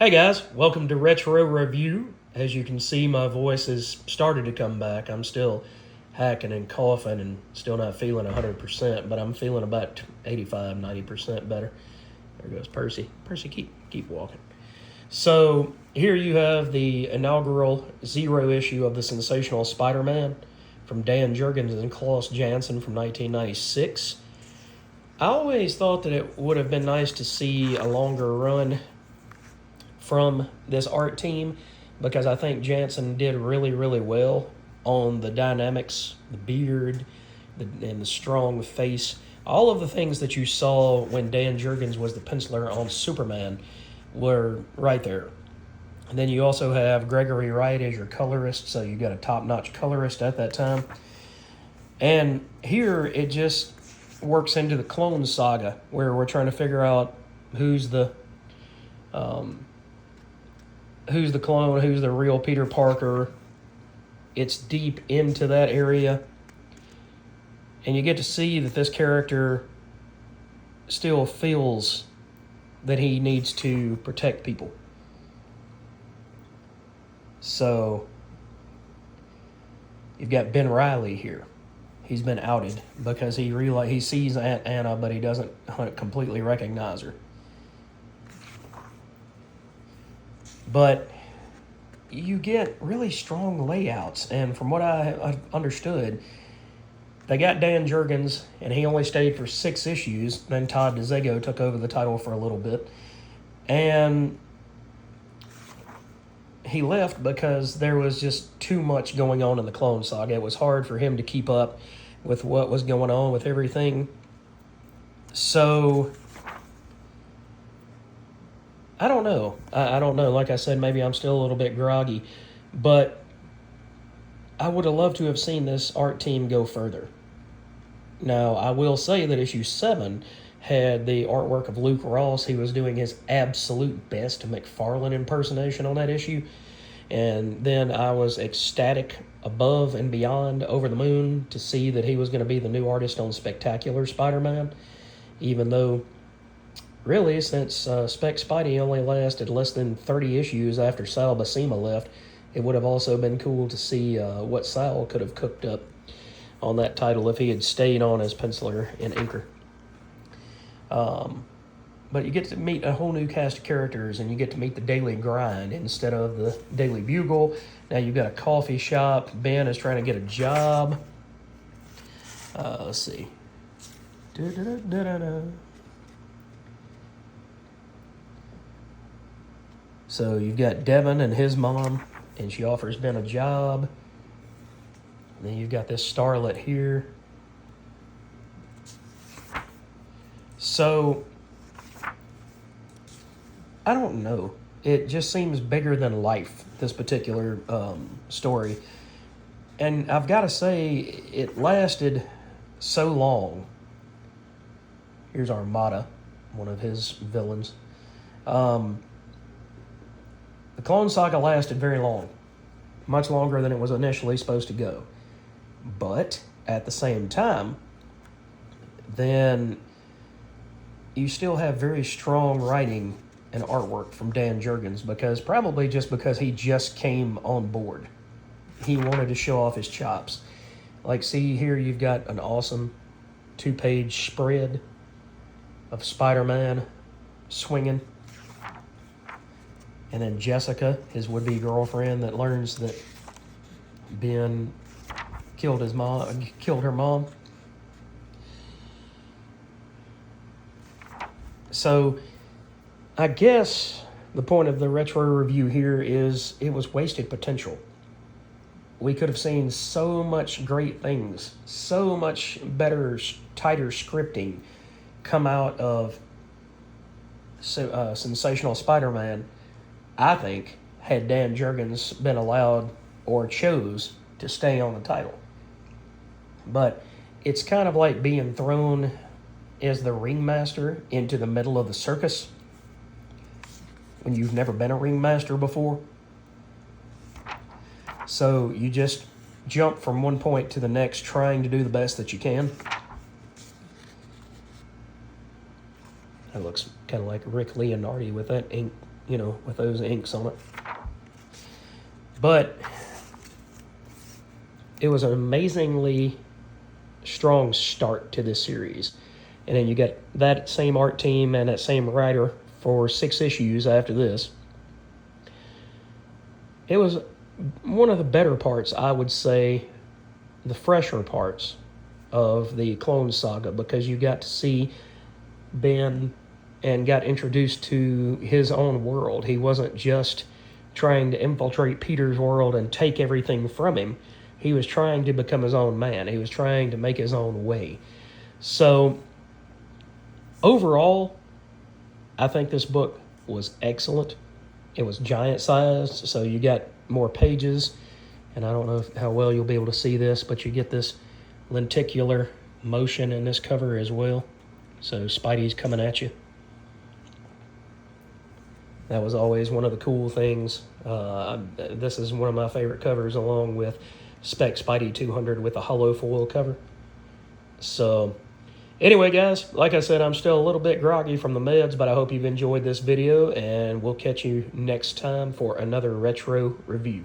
Hey guys, welcome to Retro Review. As you can see, my voice has started to come back. I'm still hacking and coughing and still not feeling 100%, but I'm feeling about 85, 90% better. There goes Percy. Percy, keep walking. So here you have the inaugural zero issue of the Sensational Spider-Man from Dan Jurgens and Klaus Janson from 1996. I always thought that it would have been nice to see a longer run from this art team because I think Janson did really well on the dynamics, the beard, and the strong face. All of the things that you saw when Dan Jurgens was the penciler on Superman were right there. And then you also have Gregory Wright as your colorist, so you got a top-notch colorist at that time. And here it just works into the Clone Saga, where we're trying to figure out who's the clone, who's the real Peter Parker. It's deep into that area. And you get to see that this character still feels that he needs to protect people. So, you've got Ben Reilly here. He's been outed because he sees Aunt Anna, but he doesn't completely recognize her. But you get really strong layouts, and from what I understood, they got Dan Jurgens, and he only stayed for 6 issues. Then Todd DeZago took over the title for a little bit, and he left because there was just too much going on in the Clone Saga. It was hard for him to keep up with what was going on with everything. So I don't know. I don't know. Like I said, maybe I'm still a little bit groggy. But I would have loved to have seen this art team go further. Now, I will say that issue 7 had the artwork of Luke Ross. He was doing his absolute best McFarlane impersonation on that issue. And then I was ecstatic, above and beyond, over the moon, to see that he was going to be the new artist on Spectacular Spider-Man. Even though, really, since Spec Spidey only lasted less than 30 issues after Sal Buscema left, it would have also been cool to see what Sal could have cooked up on that title if he had stayed on as penciler and inker. But you get to meet a whole new cast of characters, and you get to meet the Daily Grind instead of the Daily Bugle. Now you've got a coffee shop. Ben is trying to get a job. Let's see. So you've got Devin and his mom, and she offers Ben a job. And then you've got this starlet here. So, I don't know. It just seems bigger than life, this particular story. And I've got to say, it lasted so long. Here's Armada, one of his villains. The Clone Saga lasted very long, much longer than it was initially supposed to go. But at the same time, then you still have very strong writing and artwork from Dan Jurgens, probably because he just came on board. He wanted to show off his chops. Like, see here, you've got an awesome 2-page spread of Spider-Man swinging. And then Jessica, his would-be girlfriend, that learns that Ben killed her mom. So, I guess the point of the retro review here is it was wasted potential. We could have seen so much great things, so much better, tighter scripting come out of Sensational Spider-Man, I think, had Dan Jurgens been allowed or chose to stay on the title. But it's kind of like being thrown as the ringmaster into the middle of the circus when you've never been a ringmaster before. So you just jump from one point to the next, trying to do the best that you can. That looks kind of like Rick Leonardi with that ink you know, with those inks on it. But it was an amazingly strong start to this series. And then you get that same art team and that same writer for 6 issues after this. It was one of the better parts, I would say, the fresher parts of the Clone Saga, because you got to see Ben and got introduced to his own world. He wasn't just trying to infiltrate Peter's world and take everything from him. He was trying to become his own man. He was trying to make his own way. So, overall, I think this book was excellent. It was giant-sized, so you got more pages. And I don't know how well you'll be able to see this, but you get this lenticular motion in this cover as well. So Spidey's coming at you. That was always one of the cool things. This is one of my favorite covers, along with Spec Spidey 200 with the hollow foil cover. So anyway, guys, like I said, I'm still a little bit groggy from the meds, but I hope you've enjoyed this video, and we'll catch you next time for another retro review.